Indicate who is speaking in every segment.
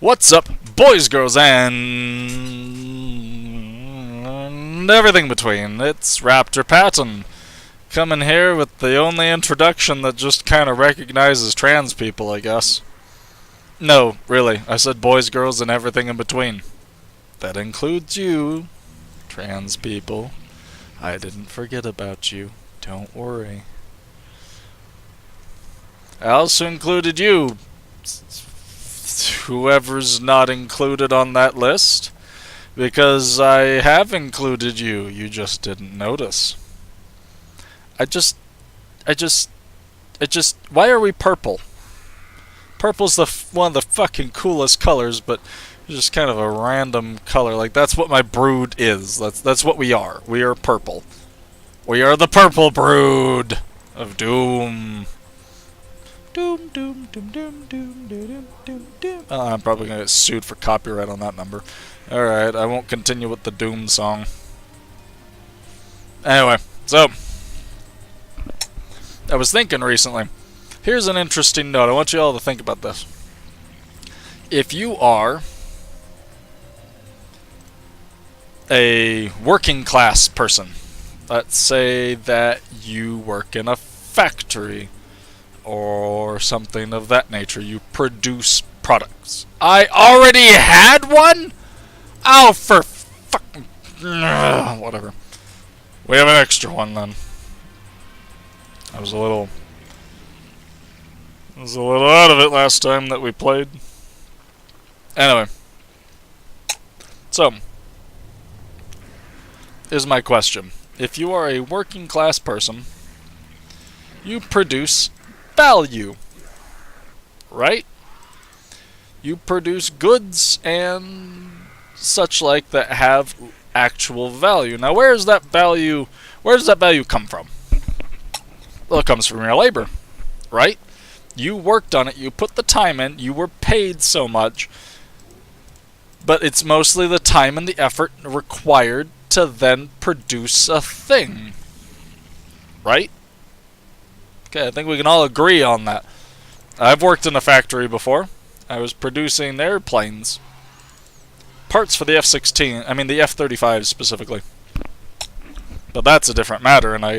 Speaker 1: What's up, boys, girls, and everything between? It's Raptor Patton, coming here with the only introduction that just kind of recognizes trans people, I guess. No, really, I said boys, girls, and everything in between. That includes you, trans people. I didn't forget about you, don't worry. I also included you, whoever's not included on that list, because I have included you. You just didn't notice. Why are we purple? Purple's one of the fucking coolest colors, but it's just kind of a random color. Like, that's what my brood is. That's what we are. We are purple. We are the purple brood of doom. Doom, doom, doom, doom, doom, doom, doom, doom. I'm probably gonna get sued for copyright on that number. Alright, I won't continue with the Doom song. Anyway, so I was thinking recently. Here's an interesting note. I want you all to think about this. If you are a working class person, let's say that you work in a factory or something of that nature. You produce products. I already had one? Oh, for fucking... whatever. We have an extra one, then. I was a little out of it last time that we played. Anyway. So, is my question. If you are a working class person, you produce value, right? You produce goods and such like that have actual value. Now, where does that value come from? Well, it comes from your labor, right? You worked on it, you put the time in, you were paid so much, but it's mostly the time and the effort required to then produce a thing, right? Okay, I think we can all agree on that. I've worked in a factory before. I was producing airplanes. Parts for the F-16, I mean the F-35 specifically. But that's a different matter, and I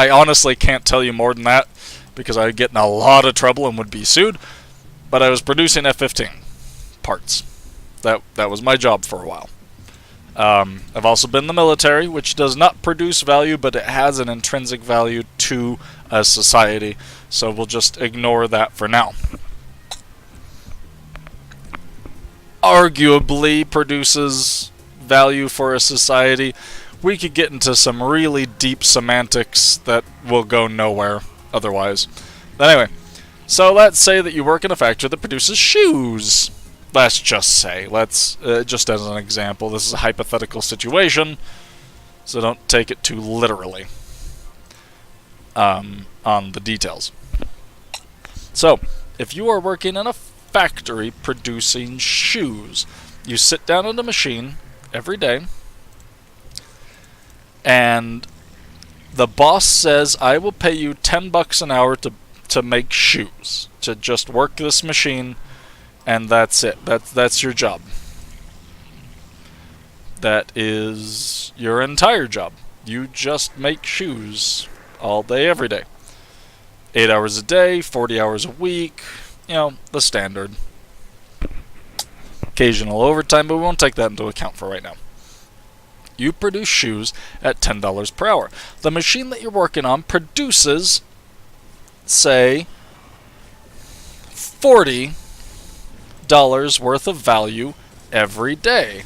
Speaker 1: honestly can't tell you more than that, because I'd get in a lot of trouble and would be sued. But I was producing F-15 parts. That was my job for a while. I've also been in the military, which does not produce value, but it has an intrinsic value to a society. So we'll just ignore that for now. Arguably produces value for a society. We could get into some really deep semantics that will go nowhere otherwise. But anyway, so let's say that you work in a factory that produces shoes. Let's just say, just as an example, this is a hypothetical situation, so don't take it too literally on the details. So, if you are working in a factory producing shoes, you sit down at a machine every day, and the boss says, I will pay you $10 an hour to make shoes, to just work this machine. And that's it. That's your job. That is your entire job. You just make shoes all day, every day. 8 hours a day, 40 hours a week. You know, the standard. Occasional overtime, but we won't take that into account for right now. You produce shoes at $10 per hour. The machine that you're working on produces, say, $40 worth of value every day.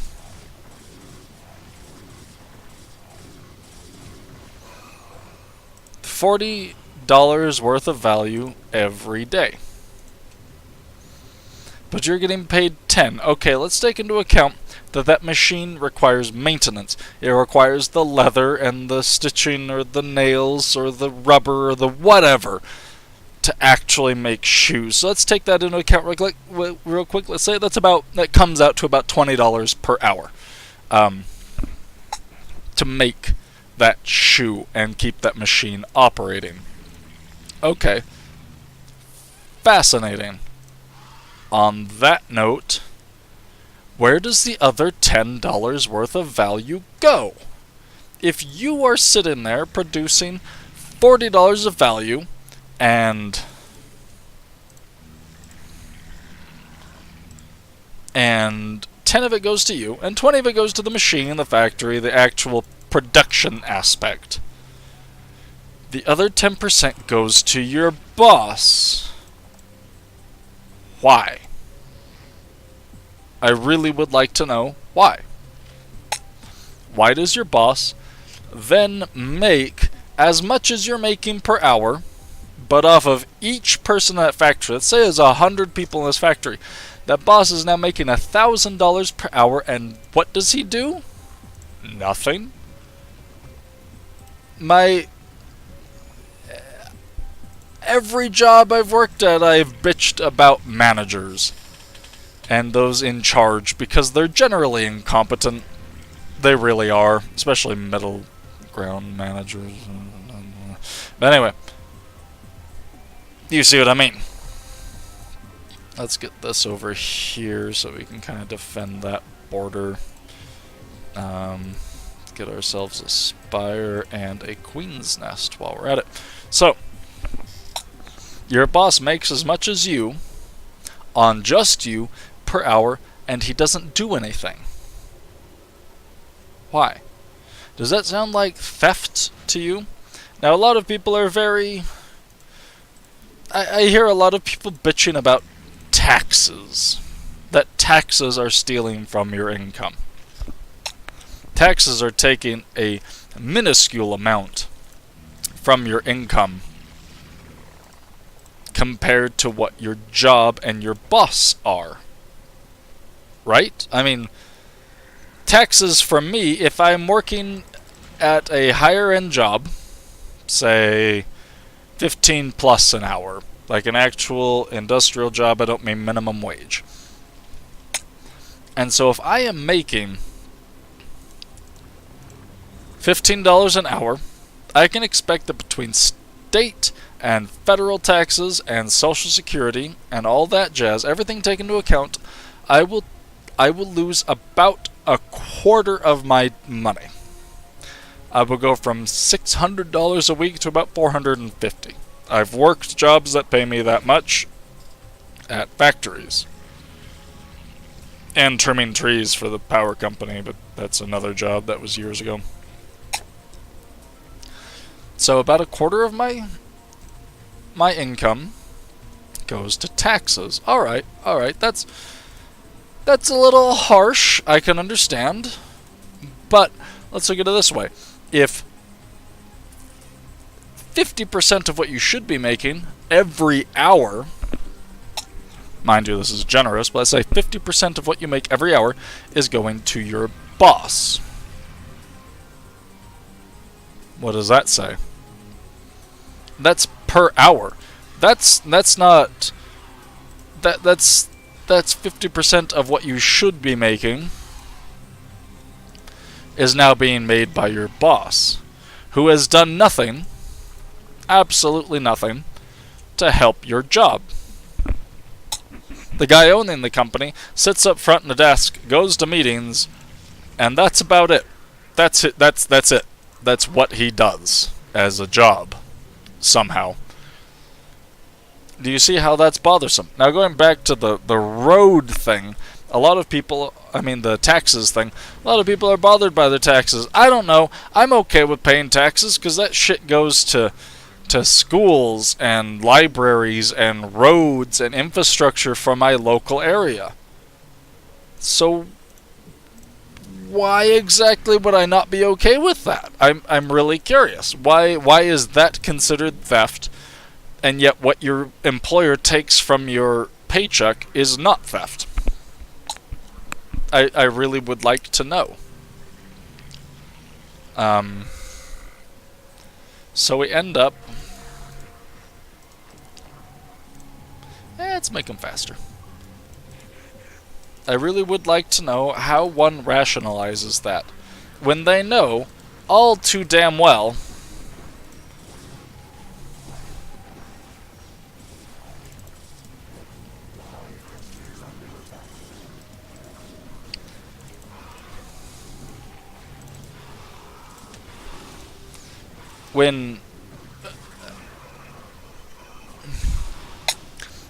Speaker 1: $40 worth of value every day. But you're getting paid 10. Okay, let's take into account that machine requires maintenance. It requires the leather and the stitching or the nails or the rubber or the whatever to actually make shoes. So let's take that into account real quick. Let's say that comes out to about $20 per hour to make that shoe and keep that machine operating. Okay. Fascinating. on that note, where does the other $10 worth of value go? If you are sitting there producing $40 of value and 10 of it goes to you, and 20 of it goes to the machine, the factory, the actual production aspect. The other 10% goes to your boss. Why? I really would like to know why. Why does your boss then make as much as you're making per hour, but off of each person in that factory? Let's say there's 100 people in this factory. That boss is now making $1,000 per hour, and what does he do? Nothing. Every job I've worked at, I've bitched about managers and those in charge because they're generally incompetent. They really are, especially middle ground managers. But anyway, you see what I mean. Let's get this over here so we can kind of defend that border. Get ourselves a spire and a queen's nest while we're at it. So, your boss makes as much as you, on just you, per hour, and he doesn't do anything. Why? Does that sound like theft to you? Now, a lot of people are very... I hear a lot of people bitching about taxes. That taxes are stealing from your income. Taxes are taking a minuscule amount from your income compared to what your job and your boss are. Right? I mean, taxes from me, if I'm working at a higher end job, say 15 plus an hour, like an actual industrial job, I don't mean minimum wage. And so if I am making $15 an hour, I can expect that between state and federal taxes and Social Security and all that jazz, everything taken into account, I will lose about a quarter of my money. I will go from $600 a week to about $450. I've worked jobs that pay me that much at factories. And trimming trees for the power company, but that's another job that was years ago. So about a quarter of my income goes to taxes. Alright, that's a little harsh, I can understand. But let's look at it this way. If 50% of what you should be making every hour, mind you, this is generous, but let's say 50% of what you make every hour is going to your boss. What does that say? That's per hour. That's 50% of what you should be making is now being made by your boss, who has done nothing, absolutely nothing, to help your job. The guy owning the company sits up front in the desk, goes to meetings, and that's about it. That's it. That's it. That's what he does as a job, somehow. Do you see how that's bothersome? Now, going back to the road thing, a lot of people, the taxes thing, a lot of people are bothered by their taxes. I don't know. I'm okay with paying taxes because that shit goes to schools and libraries and roads and infrastructure for my local area. So why exactly would I not be okay with that? I'm really curious. Why is that considered theft, and yet what your employer takes from your paycheck is not theft? I really would like to know. So we end up... let's make them faster. I really would like to know how one rationalizes that, when they know all too damn well when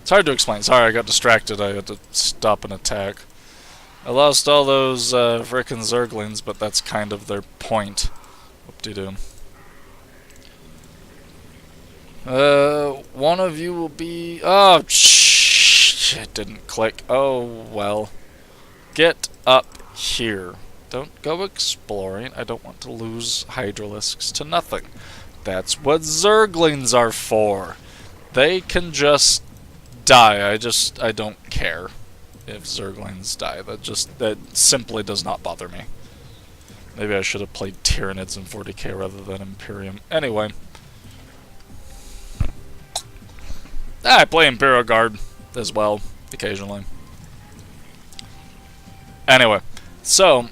Speaker 1: it's hard to explain. Sorry, I got distracted. I had to stop an attack. I lost all those frickin' Zerglings, but that's kind of their point. Whoop-de-doo. One of you will be... Oh, shh! It didn't click. Oh, well. Get up here. Don't go exploring. I don't want to lose Hydralisks to nothing. That's what Zerglings are for. They can just die. I don't care if Zerglings die. That simply does not bother me. Maybe I should have played Tyranids in 40k rather than Imperium. Anyway. I play Imperial Guard as well, occasionally. Anyway, so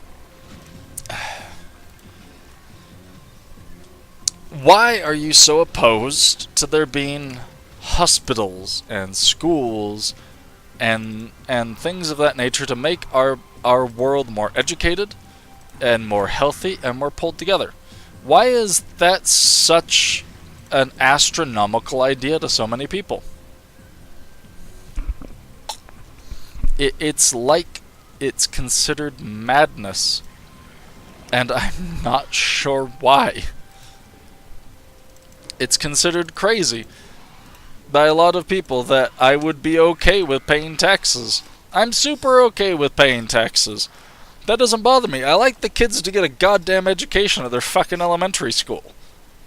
Speaker 1: why are you so opposed to there being hospitals and schools and things of that nature to make our world more educated and more healthy and more pulled together? Why is that such an astronomical idea to so many people? It's like it's considered madness, and I'm not sure why. It's considered crazy by a lot of people that I would be okay with paying taxes. I'm super okay with paying taxes. That doesn't bother me. I like the kids to get a goddamn education at their fucking elementary school.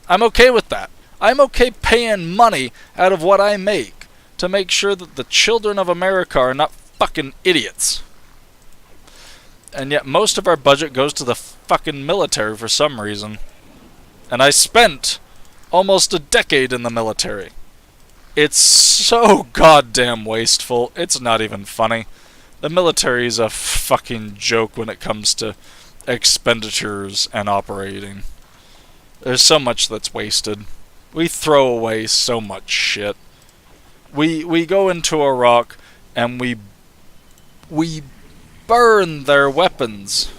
Speaker 1: I'm okay with that. I'm okay paying money out of what I make to make sure that the children of America are not fucking idiots. And yet most of our budget goes to the fucking military for some reason. And I spent almost a decade in the military. It's so goddamn wasteful. It's not even funny. The military is a fucking joke when it comes to expenditures and operating. There's so much that's wasted. We throw away so much shit. We go into Iraq and we burn their weapons.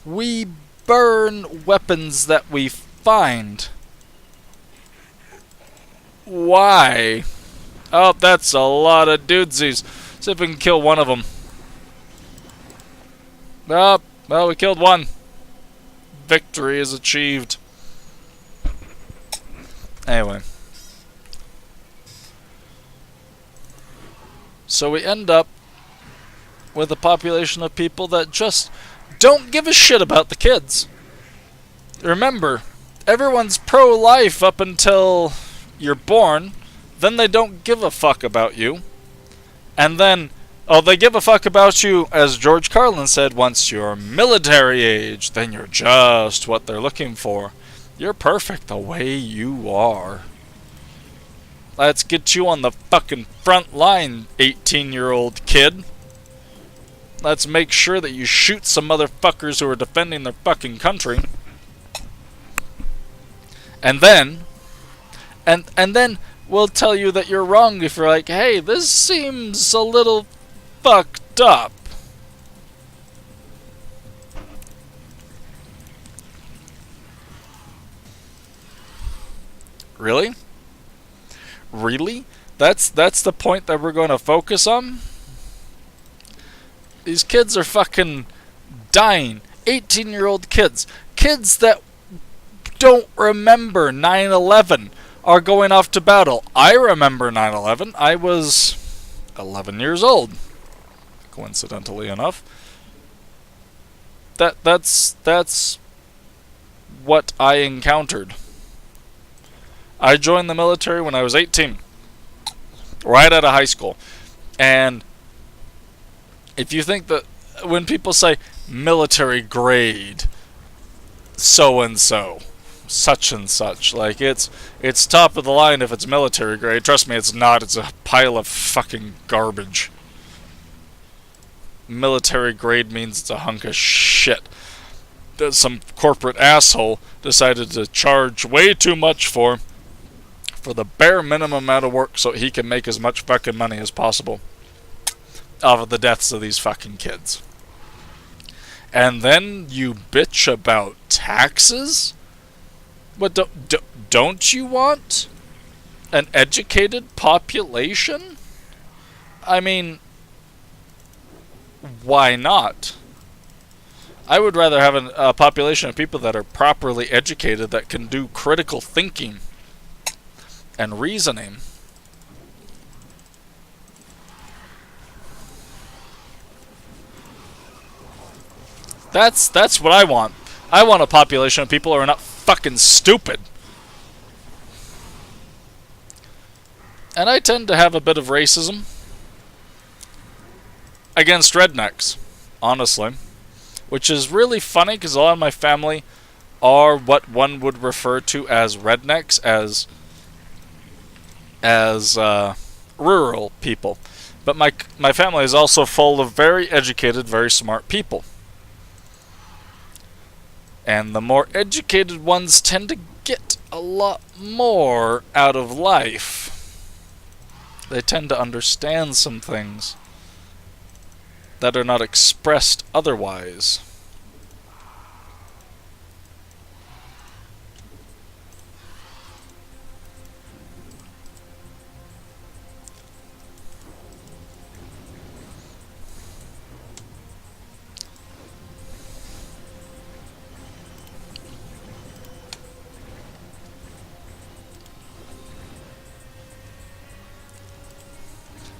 Speaker 1: We burn weapons that we find. Why? Oh, that's a lot of dudesies. See if we can kill one of them. Oh, well, we killed one. Victory is achieved. Anyway. So we end up with a population of people that just don't give a shit about the kids. Remember, everyone's pro-life up until you're born, then they don't give a fuck about you, and then, oh, they give a fuck about you, as George Carlin said, once you're military age, then you're just what they're looking for. You're perfect the way you are. Let's get you on the fucking front line, 18-year-old kid. Let's make sure that you shoot some motherfuckers who are defending their fucking country. And then we'll tell you that you're wrong if you're like, hey, this seems a little fucked up. Really? Really? That's the point that we're going to focus on? These kids are fucking dying. 18-year-old kids. Kids that don't remember 9/11 are going off to battle. I remember 9/11. I was 11 years old, coincidentally enough. That's what I encountered. I joined the military when I was 18, right out of high school. And if you think that when people say military grade so and so, such and such, like it's top of the line if it's military grade, trust me, it's not. It's a pile of fucking garbage. Military grade means it's a hunk of shit that some corporate asshole decided to charge way too much for the bare minimum amount of work so he can make as much fucking money as possible off of the deaths of these fucking kids. And then you bitch about taxes? What don't you want an educated population? I mean, why not? I would rather have a population of people that are properly educated, that can do critical thinking and reasoning. That's what I want. I want a population of people who are not fucking stupid. And I tend to have a bit of racism against rednecks, honestly. Which is really funny because a lot of my family are what one would refer to as rednecks, as rural people. But my family is also full of very educated, very smart people. And the more educated ones tend to get a lot more out of life. They tend to understand some things that are not expressed otherwise.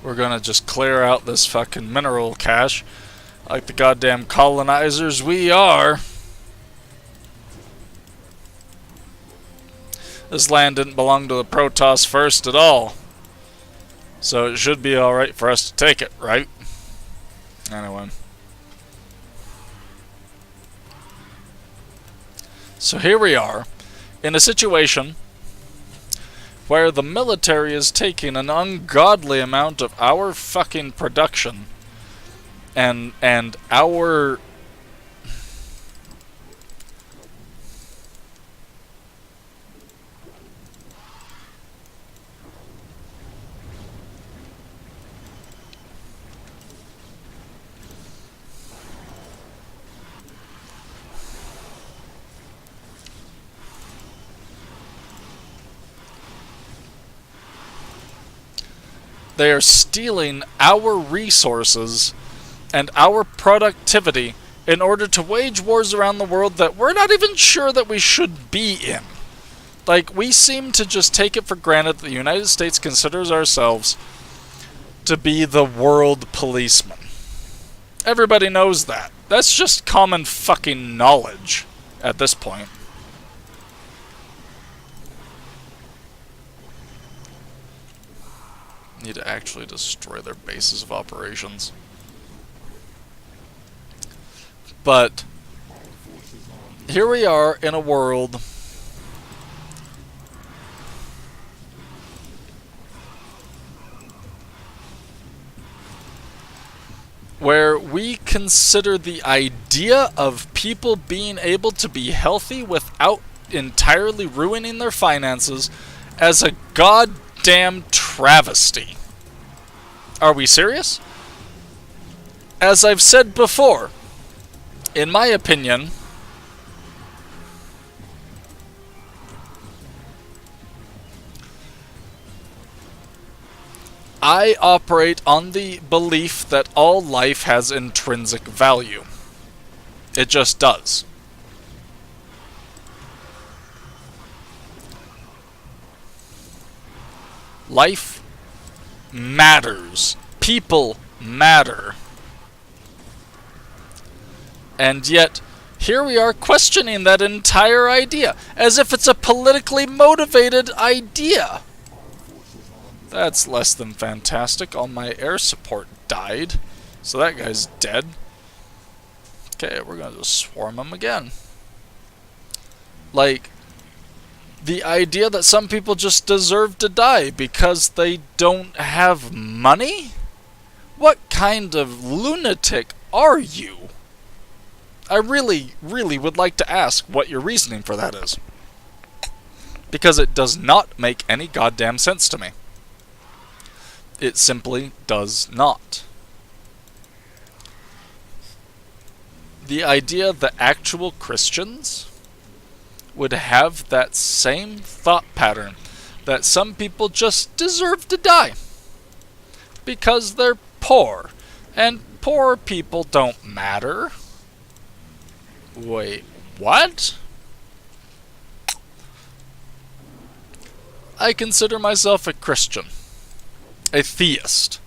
Speaker 1: We're gonna just clear out this fucking mineral cache like the goddamn colonizers we are. This land didn't belong to the Protoss first at all. So it should be alright for us to take it, right? Anyway. So here we are, in a situation where the military is taking an ungodly amount of our fucking production and our they are stealing our resources and our productivity in order to wage wars around the world that we're not even sure that we should be in. Like, we seem to just take it for granted that the United States considers ourselves to be the world policeman. Everybody knows that. That's just common fucking knowledge at this point. Need to actually destroy their bases of operations. But here we are in a world where we consider the idea of people being able to be healthy without entirely ruining their finances as a goddamn travesty. Are we serious? As I've said before, in my opinion, I operate on the belief that all life has intrinsic value. It just does. Life matters. People matter. And yet, here we are questioning that entire idea, as if it's a politically motivated idea. That's less than fantastic. All my air support died, so that guy's dead. Okay, we're gonna just swarm him again. Like, the idea that some people just deserve to die because they don't have money? What kind of lunatic are you? I really, really would like to ask what your reasoning for that is. Because it does not make any goddamn sense to me. It simply does not. The idea that actual Christians would have that same thought pattern, that some people just deserve to die because they're poor, and poor people don't matter. Wait, what? I consider myself a Christian, a theist,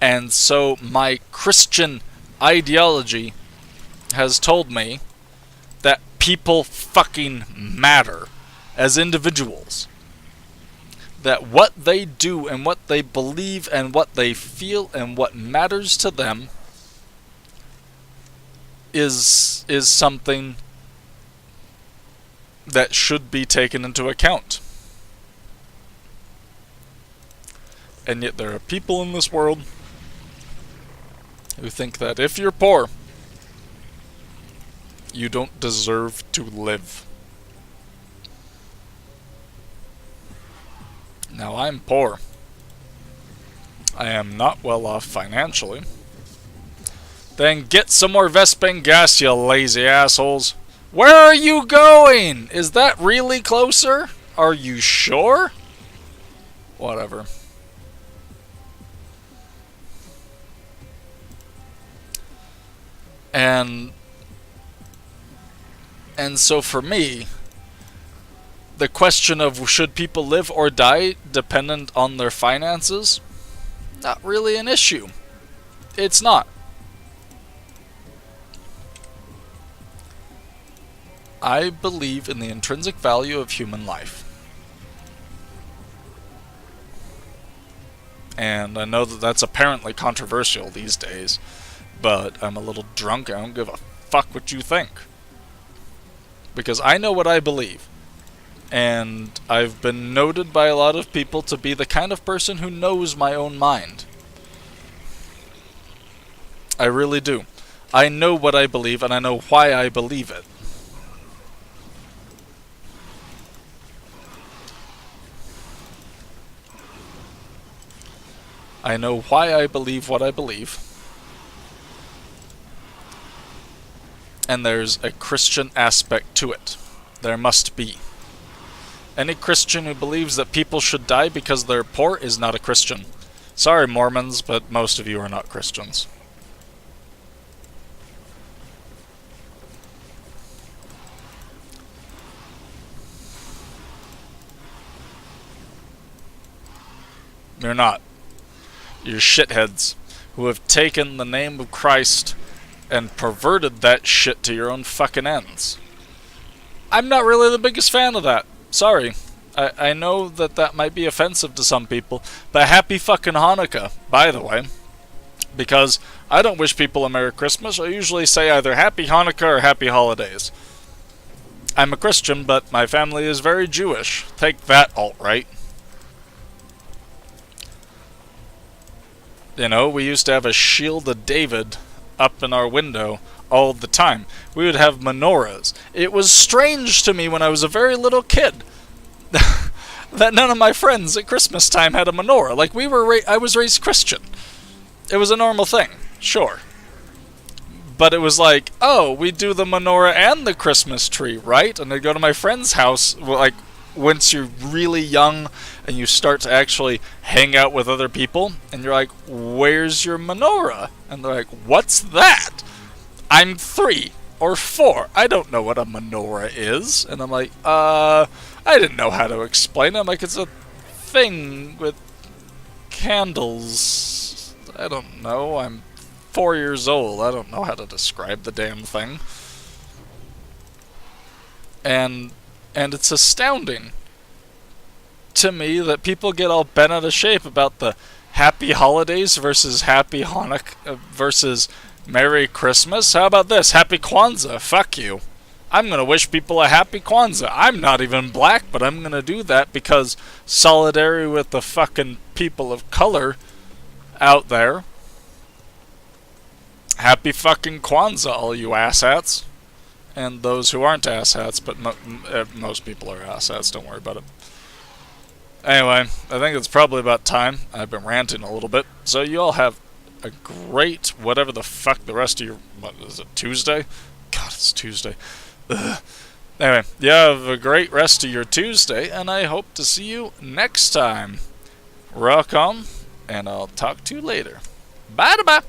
Speaker 1: and so my Christian ideology has told me that people fucking matter as individuals. That what they do and what they believe and what they feel and what matters to them is something that should be taken into account. And yet there are people in this world who think that if you're poor, you don't deserve to live. Now, I'm poor. I am not well off financially. Then get some more Vespene gas, you lazy assholes. Where are you going? Is that really closer? Are you sure? Whatever. And so for me, the question of should people live or die dependent on their finances, not really an issue. It's not. I believe in the intrinsic value of human life. And I know that that's apparently controversial these days, but I'm a little drunk. I don't give a fuck what you think. Because I know what I believe. And I've been noted by a lot of people to be the kind of person who knows my own mind. I really do. I know what I believe, and I know why I believe it. I know why I believe what I believe. And there's a Christian aspect to it. There must be. Any Christian who believes that people should die because they're poor is not a Christian. Sorry, Mormons, but most of you are not Christians. You're not. You're shitheads who have taken the name of Christ and perverted that shit to your own fucking ends. I'm not really the biggest fan of that. Sorry. I know that that might be offensive to some people, but happy fucking Hanukkah, by the way. Because I don't wish people a Merry Christmas. I usually say either Happy Hanukkah or Happy Holidays. I'm a Christian, but my family is very Jewish. Take that, alt-right. You know, we used to have a Shield of David up in our window all the time. We would have menorahs. It was strange to me when I was a very little kid that none of my friends at Christmas time had a menorah. Like, I was raised Christian. It was a normal thing, sure. But it was like, oh, we do the menorah and the Christmas tree, right? And I'd go to my friend's house, like, once you're really young and you start to actually hang out with other people, and you're like, where's your menorah? And they're like, what's that? I'm 3 or 4. I don't know what a menorah is. And I'm like, I didn't know how to explain it. I'm like, it's a thing with candles. I don't know. I'm 4 years old. I don't know how to describe the damn thing. And it's astounding to me that people get all bent out of shape about the Happy Holidays versus Happy Hanukkah versus Merry Christmas. How about this? Happy Kwanzaa. Fuck you. I'm going to wish people a Happy Kwanzaa. I'm not even black, but I'm going to do that because solidarity with the fucking people of color out there. Happy fucking Kwanzaa, all you asshats. And those who aren't asshats, but most people are asshats, don't worry about it. Anyway, I think it's probably about time. I've been ranting a little bit. So you all have a great, whatever the fuck the rest of your, what is it, Tuesday? God, it's Tuesday. Ugh. Anyway, you have a great rest of your Tuesday, and I hope to see you next time. Rock on, and I'll talk to you later. Bye-bye.